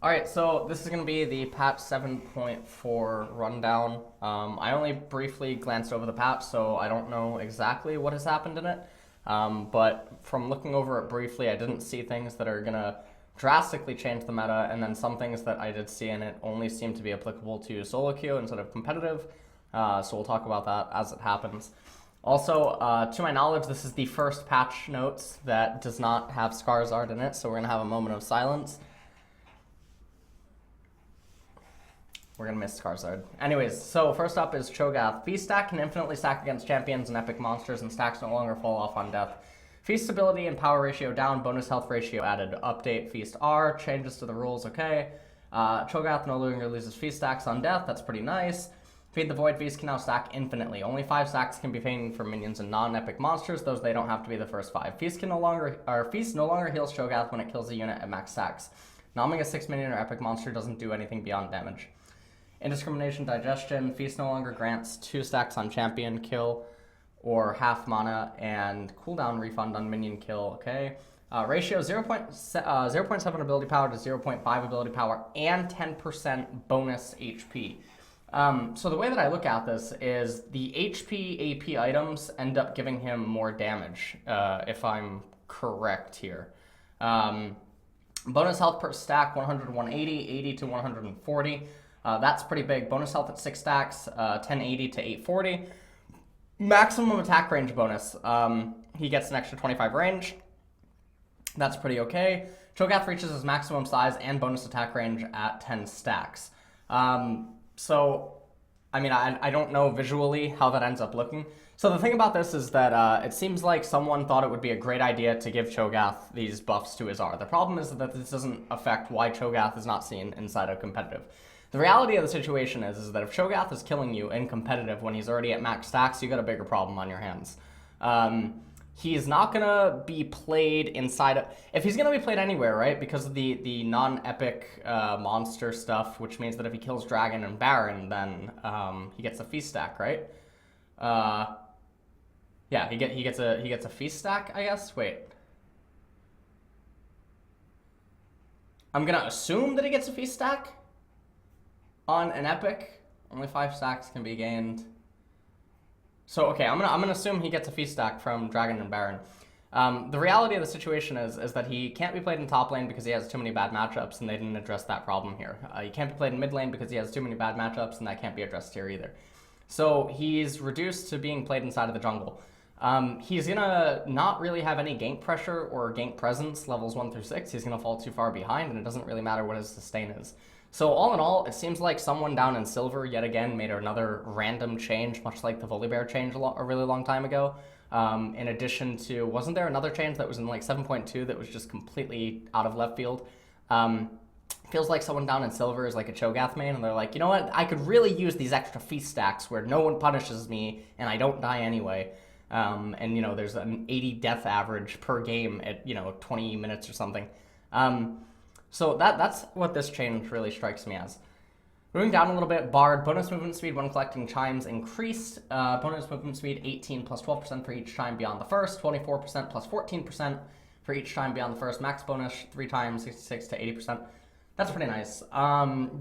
Alright, so this is going to be the patch 7.4 rundown. I only briefly glanced over the patch, so I don't know exactly what has happened in it. But from looking over it briefly, I didn't see things that are going to drastically change the meta, and then some things that I did see in it only seem to be applicable to solo queue instead of competitive. So we'll talk about that as it happens. Also, to my knowledge, this is the first patch notes that does not have Skarzard in it, so we're going to have a moment of silence. We're going to miss Skarzard. Anyways, so first up is Cho'Gath. Feast stack can infinitely stack against champions and epic monsters, and stacks no longer fall off on death. Feast ability and power ratio down, bonus health ratio added. Update Feast R, changes to the rules, okay. Cho'Gath no longer loses Feast stacks on death, that's pretty nice. Feed the Void Feast can now stack infinitely. Only 5 stacks can be feigned for minions and non-epic monsters, those they don't have to be the first 5. Feast no longer heals Cho'Gath when it kills a unit at max stacks. Nomming a 6 minion or epic monster doesn't do anything beyond damage. Indiscrimination Digestion, Feast no longer grants 2 stacks on champion kill or half mana, and cooldown refund on minion kill, okay? Ratio 0.7 ability power to 0.5 ability power and 10% bonus HP. So the way that I look at this is the HP AP items end up giving him more damage, if I'm correct here. Bonus health per stack, 100 to 180, 80 to 140. That's pretty big. Bonus health at 6 stacks, 1080 to 840. Maximum attack range bonus. He gets an extra 25 range. That's pretty okay. Cho'Gath reaches his maximum size and bonus attack range at 10 stacks. So, I mean, I don't know visually how that ends up looking. So the thing about this is that it seems like someone thought it would be a great idea to give Cho'Gath these buffs to his R. The problem is that this doesn't affect why Cho'Gath is not seen inside of competitive. The reality of the situation is that if Cho'Gath is killing you in competitive when he's already at max stacks, you got a bigger problem on your hands. He's not going to be played inside of... If he's going to be played anywhere, right, because of the non-epic monster stuff, which means that if he kills Dragon and Baron, then he gets a feast stack, right? Yeah, he gets a feast stack, I guess? Wait. I'm going to assume that he gets a feast stack on an epic. Only 5 stacks can be gained. So, okay, I'm gonna assume he gets a feast stack from Dragon and Baron. The reality of the situation is that he can't be played in top lane because he has too many bad matchups, and they didn't address that problem here. He can't be played in mid lane because he has too many bad matchups, and that can't be addressed here either. So he's reduced to being played inside of the jungle. He's gonna not really have any gank pressure or gank presence levels 1 through 6. He's gonna fall too far behind, and it doesn't really matter what his sustain is. So all in all, it seems like someone down in Silver yet again made another random change, much like the Volibear change a really long time ago. In addition to, wasn't there another change that was in like 7.2 that was just completely out of left field? Feels like someone down in Silver is like a Cho'Gath main, and they're like, you know what, I could really use these extra feast stacks where no one punishes me and I don't die anyway. And, you know, there's an 80 death average per game at, you know, 20 minutes or something. So that's what this change really strikes me as. Moving down a little bit, Bard, bonus movement speed when collecting chimes increased. Bonus movement speed 18 plus 12% for each chime beyond the first, 24% plus 14% for each chime beyond the first. Max bonus 3 times, 66 to 80%. That's pretty nice.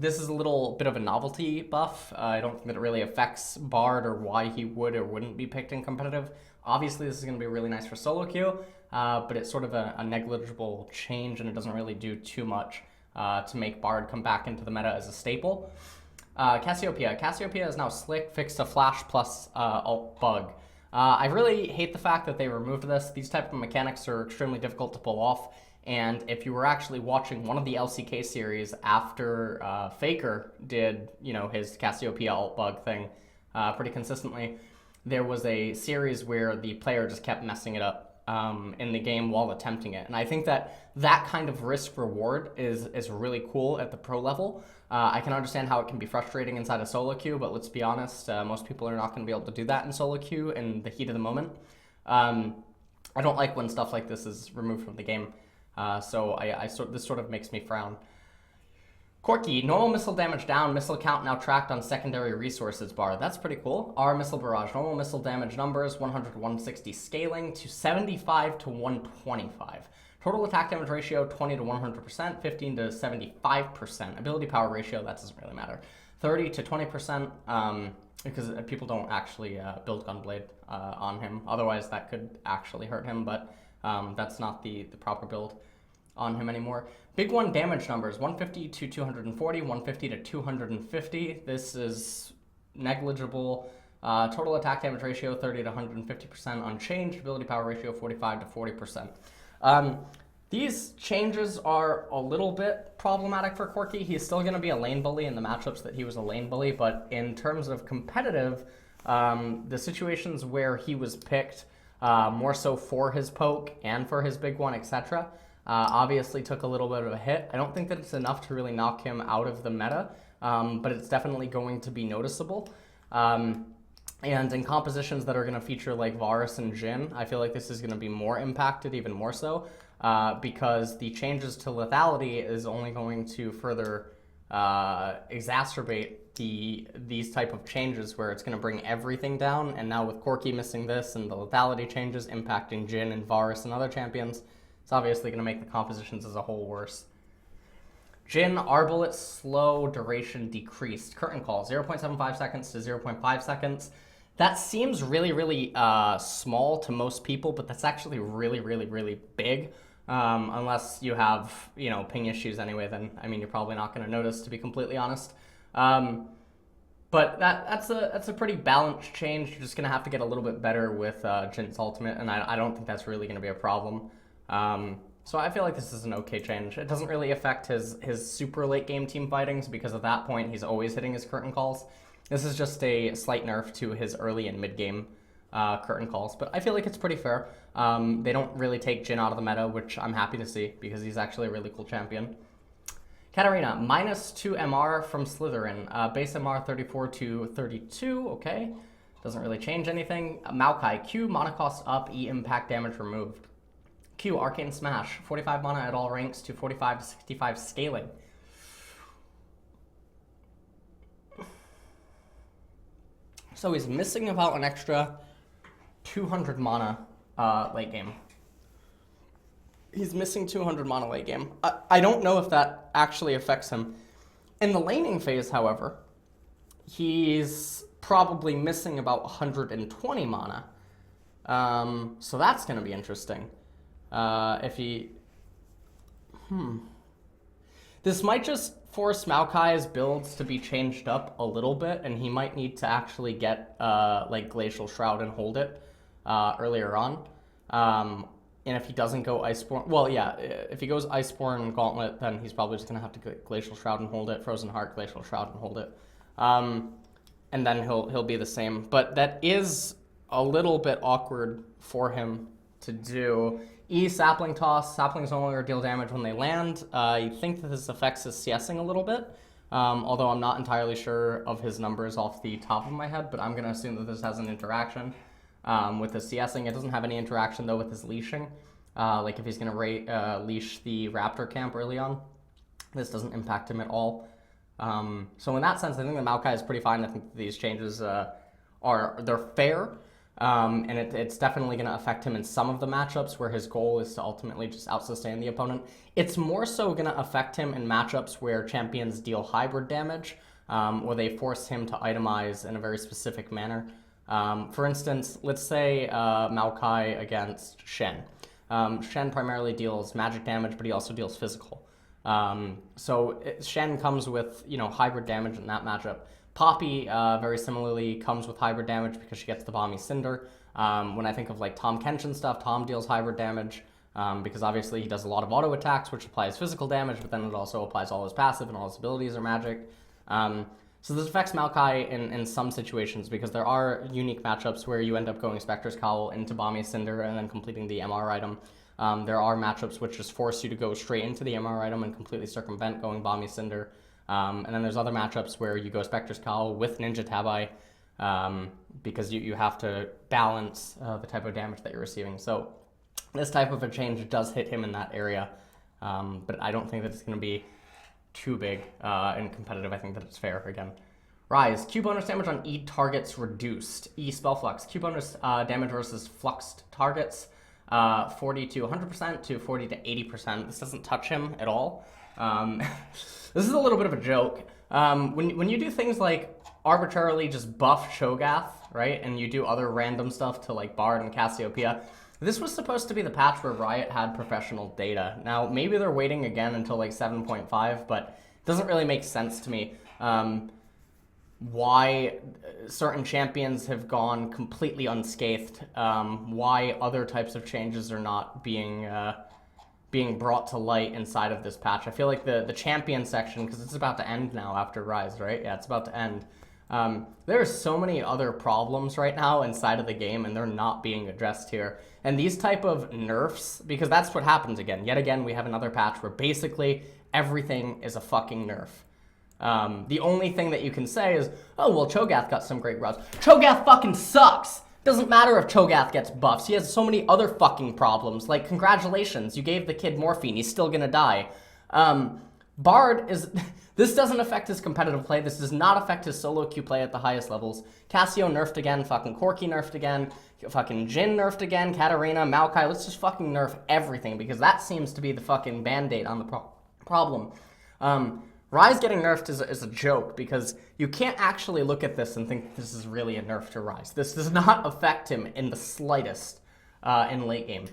This is a little bit of a novelty buff. I don't think that it really affects Bard or why he would or wouldn't be picked in competitive. Obviously, this is going to be really nice for solo queue, but it's sort of a negligible change, and it doesn't really do too much to make Bard come back into the meta as a staple. Cassiopeia. Cassiopeia is now slick, fixed to flash plus alt bug. I really hate the fact that they removed this. These type of mechanics are extremely difficult to pull off, and if you were actually watching one of the LCK series after Faker did, you know, his Cassiopeia alt bug thing pretty consistently, there was a series where the player just kept messing it up in the game while attempting it. And I think that that kind of risk reward is really cool at the pro level. I can understand how it can be frustrating inside a solo queue, but let's be honest, most people are not going to be able to do that in solo queue in the heat of the moment. I don't like when stuff like this is removed from the game, so this sort of makes me frown. Corki, normal missile damage down, missile count now tracked on secondary resources bar. That's pretty cool. Our missile barrage, normal missile damage numbers, 100 to 160 scaling to 75 to 125. Total attack damage ratio, 20 to 100%, 15 to 75%. Ability power ratio, that doesn't really matter. 30 to 20%, because people don't actually build Gunblade on him. Otherwise, that could actually hurt him, but that's not the proper build on him anymore. Big one damage numbers, 150 to 240, 150 to 250. This is negligible. Total attack damage ratio, 30 to 150% unchanged. Ability power ratio, 45 to 40%. These changes are a little bit problematic for Corki. He's still going to be a lane bully in the matchups that he was a lane bully, but in terms of competitive, the situations where he was picked more so for his poke and for his big one, etc., obviously took a little bit of a hit. I don't think that it's enough to really knock him out of the meta, but it's definitely going to be noticeable. And in compositions that are going to feature like Varus and Jhin, I feel like this is going to be more impacted, even more so, because the changes to lethality is only going to further exacerbate these type of changes where it's going to bring everything down. And now with Corki missing this and the lethality changes impacting Jhin and Varus and other champions, it's obviously going to make the compositions as a whole worse. Jhin, Arbalest, slow duration decreased. Curtain call, 0.75 seconds to 0.5 seconds. That seems really, really small to most people, but that's actually really, really, really big. Unless you have, ping issues anyway, then, you're probably not going to notice, to be completely honest. But that's a pretty balanced change. You're just going to have to get a little bit better with Jhin's ultimate, and I don't think that's really going to be a problem. So I feel like this is an okay change. It doesn't really affect his super late game team fightings, because at that point he's always hitting his curtain calls. This is just a slight nerf to his early and mid game curtain calls, but I feel like it's pretty fair. They don't really take Jhin out of the meta, which I'm happy to see, because he's actually a really cool champion. Katarina, -2 MR from Slytherin. Base MR 34 to 32, okay. Doesn't really change anything. Maoki, Q, mana cost up, E impact damage removed. Q, Arcane Smash, 45 mana at all ranks to 45 to 65 scaling. So he's missing about an extra 200 mana late game. He's missing 200 mana late game. I don't know if that actually affects him. In the laning phase, however, he's probably missing about 120 mana. So that's going to be interesting. If he... This might just force Maoki's builds to be changed up a little bit, and he might need to actually get like Glacial Shroud and hold it earlier on. And if he doesn't go Iceborne, well, yeah, if he goes Iceborne Gauntlet, then he's probably just gonna have to get Glacial Shroud and hold it, Frozen Heart, Glacial Shroud and hold it, and then he'll be the same. But that is a little bit awkward for him to do. E, Sapling Toss. Saplings no longer deal damage when they land. You think that this affects his CSing a little bit, although I'm not entirely sure of his numbers off the top of my head, but I'm going to assume that this has an interaction with his CSing. It doesn't have any interaction, though, with his leashing. Like if he's going to leash the Raptor camp early on, this doesn't impact him at all. So in that sense, I think the Maoki is pretty fine. I think these changes they're fair. And it's definitely going to affect him in some of the matchups where his goal is to ultimately just out-sustain the opponent. It's more so going to affect him in matchups where champions deal hybrid damage, or they force him to itemize in a very specific manner. For instance, let's say Maoki against Shen. Shen primarily deals magic damage, but he also deals physical. Shen comes with, hybrid damage in that matchup. Poppy, very similarly, comes with hybrid damage because she gets the Balmy Cinder. When I think of like Tom Kenshin stuff, Tom deals hybrid damage because obviously he does a lot of auto attacks, which applies physical damage, but then it also applies all his passive and all his abilities are magic. So this affects Maoki in some situations because there are unique matchups where you end up going Spectre's Cowl into Balmy Cinder and then completing the MR item. There are matchups which just force you to go straight into the MR item and completely circumvent going Balmy Cinder. And then there's other matchups where you go Spectre's Cowl with Ninja Tabi because you have to balance the type of damage that you're receiving. So this type of a change does hit him in that area, but I don't think that it's going to be too big and competitive. I think that it's fair again. Ryze, Q bonus damage on E targets reduced. E Spellflux, Q bonus damage versus fluxed targets. 40 to 100% to 40 to 80%. This doesn't touch him at all. This is a little bit of a joke. When you do things like arbitrarily just buff Cho'Gath, right, and you do other random stuff to like Bard and Cassiopeia, this was supposed to be the patch where Riot had professional data. Now, maybe they're waiting again until like 7.5, but it doesn't really make sense to me why certain champions have gone completely unscathed, why other types of changes are not being brought to light inside of this patch. I feel like the champion section, because it's about to end now after Ryze, right? Yeah, it's about to end. There are so many other problems right now inside of the game, and they're not being addressed here. And these type of nerfs, because that's what happens again. Yet again, we have another patch where basically everything is a fucking nerf. The only thing that you can say is, oh, well, Cho'Gath got some great routes. Cho'Gath fucking sucks! Doesn't matter if Cho'Gath gets buffs. He has so many other fucking problems. Like, congratulations, you gave the kid morphine. He's still gonna die. Bard is... This doesn't affect his competitive play. This does not affect his solo queue play at the highest levels. Cassio nerfed again. Fucking Corki nerfed again. Fucking Jhin nerfed again. Katarina, Maoki. Let's just fucking nerf everything, because that seems to be the fucking band-aid on the problem. Ryze getting nerfed is a joke, because you can't actually look at this and think this is really a nerf to Ryze. This does not affect him in the slightest in late game.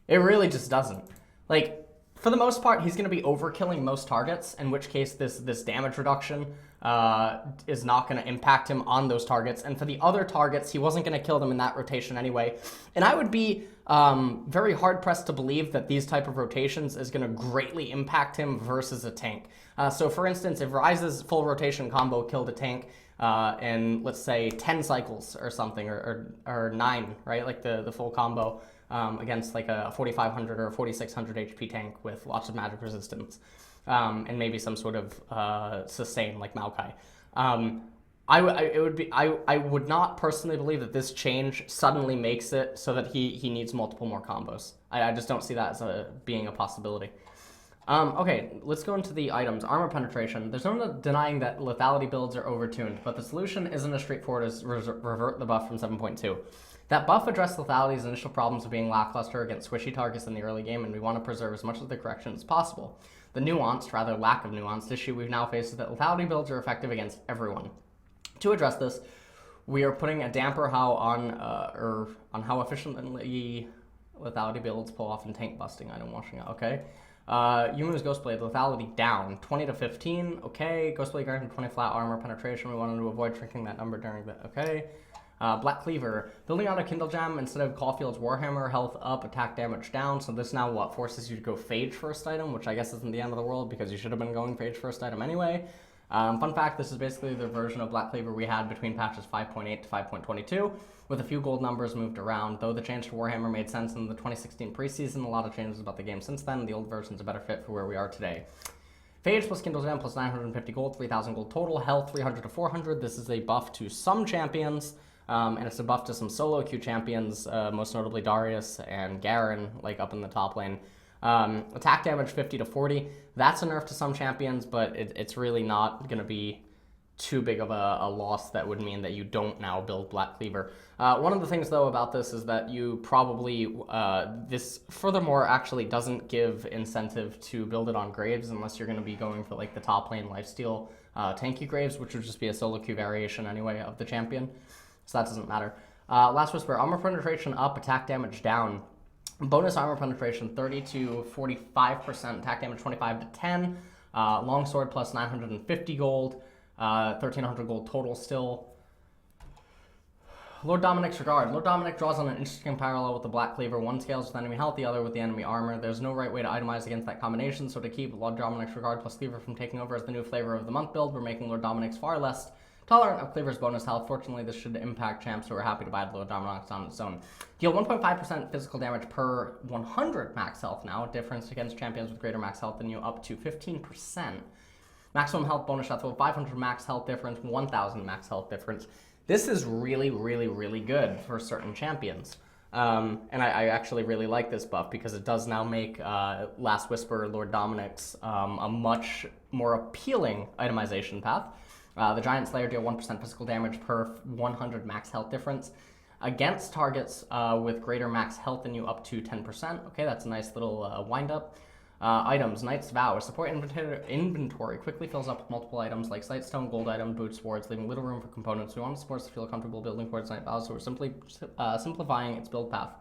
It really just doesn't. Like, for the most part, he's going to be overkilling most targets, in which case this damage reduction is not going to impact him on those targets. And for the other targets, he wasn't going to kill them in that rotation anyway. And I would be very hard-pressed to believe that these type of rotations is going to greatly impact him versus a tank. So for instance, if Ryze's full rotation combo killed a tank in, let's say, 10 cycles or something, or 9, right? Like the full combo, against like a 4500 or a 4600 HP tank with lots of magic resistance, and maybe some sort of sustain like Maoki. I would not personally believe that this change suddenly makes it so that he needs multiple more combos. I just don't see that as being a possibility. Okay, let's go into the items. Armor penetration. There's no denying that lethality builds are overtuned, but the solution isn't as straightforward as revert the buff from 7.2. That buff addressed Lethality's initial problems of being lackluster against squishy targets in the early game, and we want to preserve as much of the correction as possible. The nuanced, rather lack of nuanced, issue we've now faced is that lethality builds are effective against everyone. To address this, we are putting a damper on how efficiently lethality builds pull off in tank busting. Item washing out, okay? Yumu's Ghostblade, lethality down, 20 to 15, okay? Ghostblade granted 20 flat armor penetration, we wanted to avoid shrinking that number during the, okay? Black Cleaver, building out a Kindle Gem instead of Caulfield's Warhammer, health up, attack damage down, so this now what, forces you to go Phage first item, which I guess isn't the end of the world because you should have been going Phage first item anyway. Fun fact, this is basically the version of Black Cleaver we had between patches 5.8 to 5.22, with a few gold numbers moved around. Though the change to Warhammer made sense in the 2016 preseason, a lot of changes about the game since then, the old version's a better fit for where we are today. Phage plus Kindle Gem plus 950 gold, 3,000 gold total, health 300 to 400. This is a buff to some champions. And it's a buff to some solo queue champions, most notably Darius and Garen, like up in the top lane. Attack damage 50 to 40. That's a nerf to some champions, but it's really not going to be too big of a loss that would mean that you don't now build Black Cleaver. One of the things, though, about this is that you probably, this furthermore actually doesn't give incentive to build it on Graves unless you're going to be going for like the top lane lifesteal tanky Graves, which would just be a solo queue variation anyway of the champion. So that doesn't matter. Last Whisper, armor penetration up, attack damage down. Bonus armor penetration 30 to 45%, attack damage 25 to 10. Longsword plus 950 gold, 1,300 gold total still. Lord Dominik's Regard. Lord Dominik draws on an interesting parallel with the Black Cleaver. One scales with enemy health, the other with the enemy armor. There's no right way to itemize against that combination, so to keep Lord Dominik's Regard plus Cleaver from taking over as the new flavor of the month build, we're making Lord Dominik's far less tolerant of Cleaver's bonus health. Fortunately, this should impact champs who are happy to buy Lord Dominik's on its own. Deal 1.5% physical damage per 100 max health now, difference against champions with greater max health than you up to 15%. Maximum health bonus shot throw, 500 max health difference, 1,000 max health difference. This is really, really, really good for certain champions. And I actually really like this buff because it does now make Last Whisper Lord Dominik's a much more appealing itemization path. The Giant Slayer deal 1% physical damage per 100 max health difference. against targets with greater max health than you up to 10%. Okay, that's a nice little wind up. Items, Knight's Vow. A support inventory quickly fills up with multiple items like Sightstone, gold item, boots, swords, leaving little room for components. We want supports to feel comfortable building towards Knight Vow, so we're simply simplifying its build path.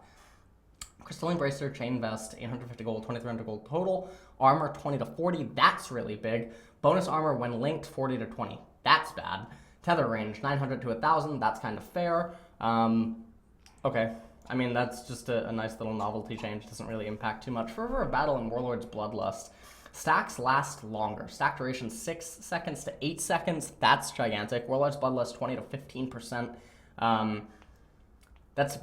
Crystalline Bracer, Chain Vest, 850 gold, 2300 gold total. Armor, 20 to 40. That's really big. Bonus armor when linked, 40 to 20. That's bad. Tether range, 900 to 1000. That's kind of fair. Okay. I mean, that's just a nice little novelty change. Doesn't really impact too much. Fervor of Battle and Warlord's Bloodlust. Stacks last longer. Stack duration 6 seconds to 8 seconds. That's gigantic. Warlord's Bloodlust 20 to 15%. That's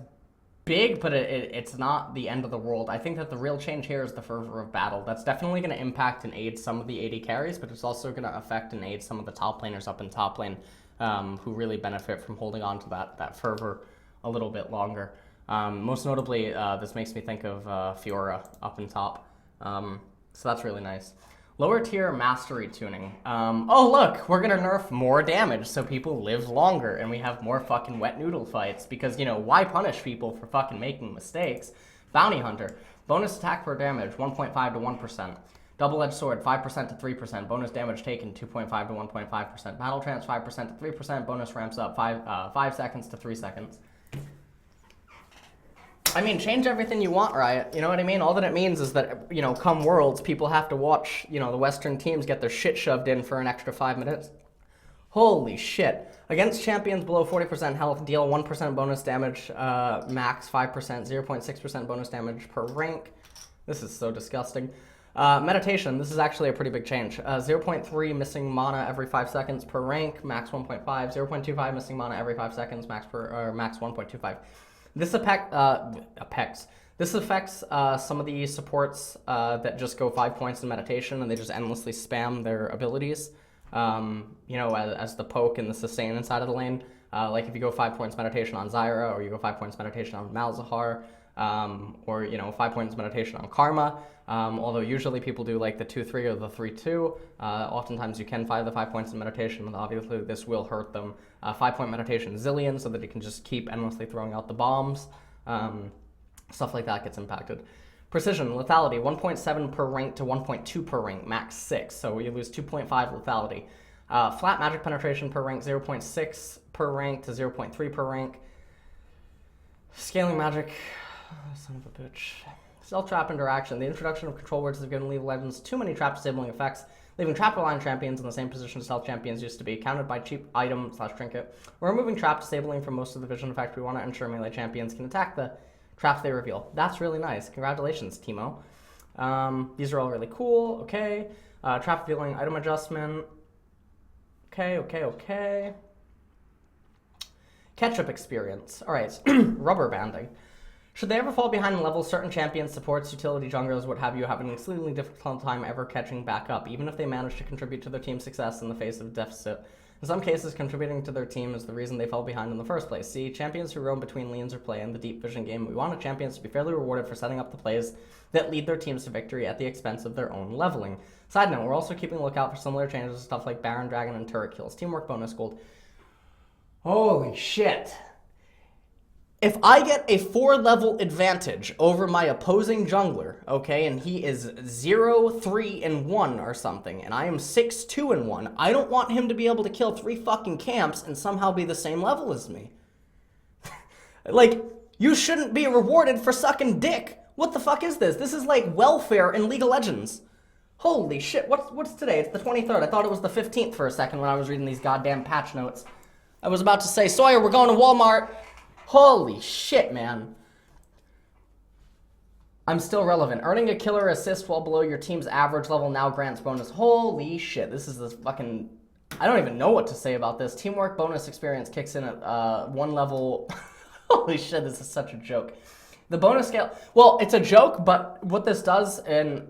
big, but it's not the end of the world. I think that the real change here is the Fervor of Battle. That's definitely going to impact and aid some of the AD carries, but it's also going to affect and aid some of the top laners up in top lane who really benefit from holding on to that Fervor a little bit longer. Most notably, this makes me think of Fiora up in top. So that's really nice. Lower tier mastery tuning. Oh look, we're gonna nerf more damage so people live longer and we have more fucking wet noodle fights because, you know, why punish people for fucking making mistakes? Bounty Hunter. Bonus attack per damage, 1.5 to 1%. Double-edged sword, 5% to 3%. Bonus damage taken, 2.5 to 1.5%. Battle trance, 5% to 3%. Bonus ramps up 5 seconds to 3 seconds. I mean, change everything you want, Riot. You know what I mean? All that it means is that, you know, come Worlds, people have to watch, you know, the Western teams get their shit shoved in for an extra 5 minutes. Holy shit. Against champions below 40% health, deal 1% bonus damage, max 5%, 0.6% bonus damage per rank. This is so disgusting. Meditation, this is actually a pretty big change. 0.3 missing mana every 5 seconds per rank, max 1.5. 0.25 missing mana every 5 seconds, max 1.25. This affects some of the supports that just go 5 points in meditation and they just endlessly spam their abilities, you know, as the poke and the sustain inside of the lane. Like if you go 5 points meditation on Zyra, or you go 5 points meditation on Malzahar, or, you know, 5 points meditation on Karma. Although usually people do like the 2-3 or the 3-2. Oftentimes you can find the 5 points in meditation, and obviously this will hurt them. 5-point meditation Zillion, so that you can just keep endlessly throwing out the bombs. Stuff like that gets impacted. Precision, lethality, 1.7 per rank to 1.2 per rank, max 6, so you lose 2.5 lethality. Flat magic penetration per rank, 0.6 per rank to 0.3 per rank. Scaling magic, son of a bitch. Stealth trap interaction. The introduction of control words has given League of Legends too many trap disabling effects, leaving trap reliant champions in the same position stealth champions used to be, countered by cheap item / trinket. We're removing trap disabling from most of the vision effect. We want to ensure melee champions can attack the traps they reveal. That's really nice. Congratulations, Timo. These are all really cool. Okay. Trap revealing item adjustment. Okay. Catch-up experience. All right. Rubber banding. Should they ever fall behind in levels, certain champions, supports, utility junglers, what have you, have an exceedingly difficult time ever catching back up, even if they manage to contribute to their team's success in the face of deficit. In some cases, contributing to their team is the reason they fell behind in the first place. See, champions who roam between lanes or play in the deep vision game, we want champions to be fairly rewarded for setting up the plays that lead their teams to victory at the expense of their own leveling. Side note, we're also keeping a lookout for similar changes to stuff like Baron, Dragon, and turret kills. Teamwork bonus gold. Holy shit. If I get a 4-level advantage over my opposing jungler, okay, and he is 0-3-1 or something, and I am 6-2-1, I don't want him to be able to kill 3 fucking camps and somehow be the same level as me. Like, you shouldn't be rewarded for sucking dick. What the fuck is this? This is like welfare in League of Legends. Holy shit, what's today? It's the 23rd. I thought it was the 15th for a second when I was reading these goddamn patch notes. I was about to say, Sawyer, we're going to Walmart. Holy shit, man. I'm still relevant. Earning a killer assist while below your team's average level now grants bonus. Holy shit, this is this fucking... I don't even know what to say about this. Teamwork bonus experience kicks in at 1 level. Holy shit, this is such a joke. The bonus scale... Well, it's a joke, but what this does, and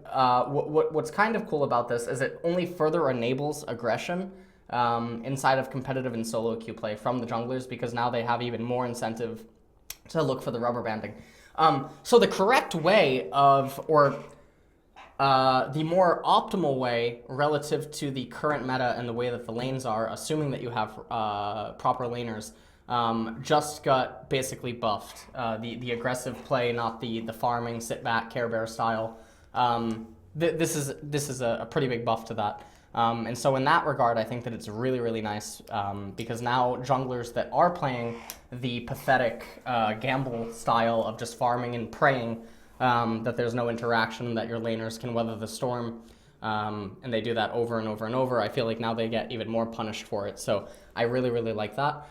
what's kind of cool about this, is it only further enables aggression inside of competitive and solo queue play from the junglers, because now they have even more incentive to look for the rubber banding. So the correct way of, or the more optimal way relative to the current meta and the way that the lanes are, assuming that you have proper laners, just got basically buffed. The aggressive play, not the farming, sit back, Care Bear style. This is a pretty big buff to that. And so in that regard, I think that it's really, really nice because now junglers that are playing the pathetic gamble style of just farming and praying that there's no interaction, that your laners can weather the storm, and they do that over and over and over, I feel like now they get even more punished for it. So I really, really like that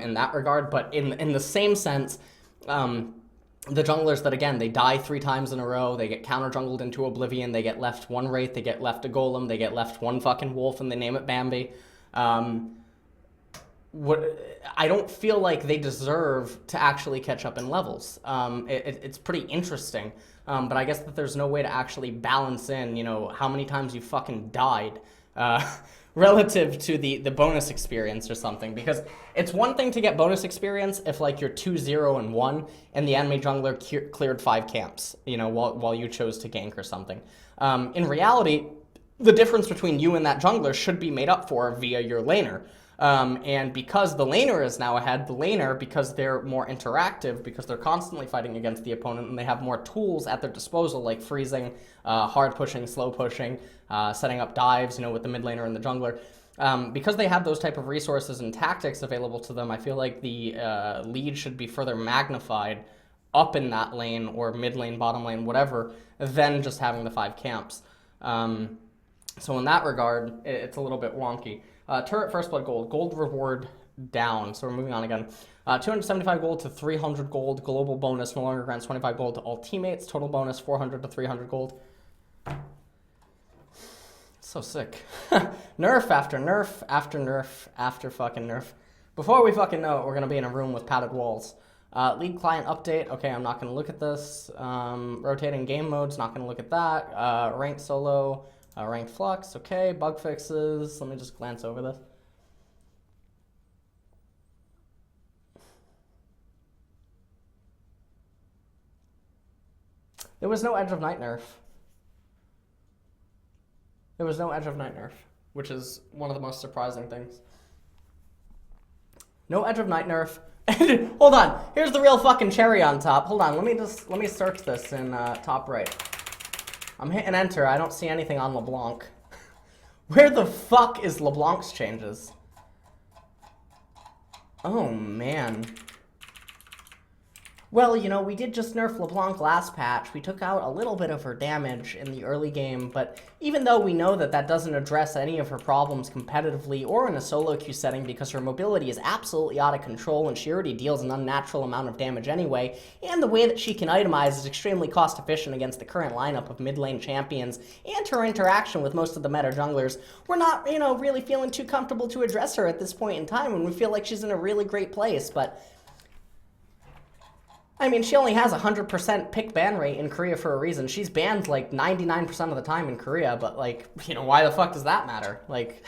in that regard. But in the same sense, the junglers that, again, they die 3 times in a row, they get counter-jungled into oblivion, they get left 1 Wraith, they get left a Golem, they get left 1 fucking Wolf, and they name it Bambi. I don't feel like they deserve to actually catch up in levels. It's pretty interesting, but I guess that there's no way to actually balance in, you know, how many times you fucking died relative to the bonus experience or something, because it's one thing to get bonus experience if, like, you're 2-0-1 and the enemy jungler cleared 5 camps, you know, while you chose to gank or something. In reality, the difference between you and that jungler should be made up for via your laner. And because the laner is now ahead, the laner, because they're more interactive, because they're constantly fighting against the opponent, and they have more tools at their disposal, like freezing, hard pushing, slow pushing, setting up dives, you know, with the mid laner and the jungler. Because they have those type of resources and tactics available to them, I feel like the lead should be further magnified up in that lane, or mid lane, bottom lane, whatever, than just having the 5 camps. So in that regard, it's a little bit wonky. Turret First Blood gold. Gold reward down. So we're moving on again. 275 gold to 300 gold. Global bonus no longer grants 25 gold to all teammates. Total bonus 400 to 300 gold. So sick. Nerf after nerf after nerf after fucking nerf. Before we fucking know it, we're going to be in a room with padded walls. League client update. Okay, I'm not going to look at this. Rotating game modes. Not going to look at that. Ranked solo. Ranked flux, okay. Bug fixes, let me just glance over this. There was no Edge of Night nerf. There was no Edge of Night nerf, which is one of the most surprising things. No Edge of Night nerf. Hold on, here's the real fucking cherry on top. Hold on, let me search this in top right. I'm hitting enter. I don't see anything on Leblanc. Where the fuck is Leblanc's changes? Oh, man. Well, you know, we did just nerf LeBlanc last patch. We took out a little bit of her damage in the early game, but even though we know that that doesn't address any of her problems competitively or in a solo queue setting because her mobility is absolutely out of control and she already deals an unnatural amount of damage anyway, and the way that she can itemize is extremely cost efficient against the current lineup of mid lane champions and her interaction with most of the meta junglers, we're not, you know, really feeling too comfortable to address her at this point in time, and we feel like she's in a really great place, but I mean, she only has 100% pick ban rate in Korea for a reason. She's banned like 99% of the time in Korea, but like, you know, why the fuck does that matter? Like,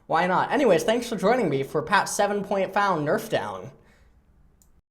why not? Anyways, thanks for joining me for patch 7.5 Nerfdown.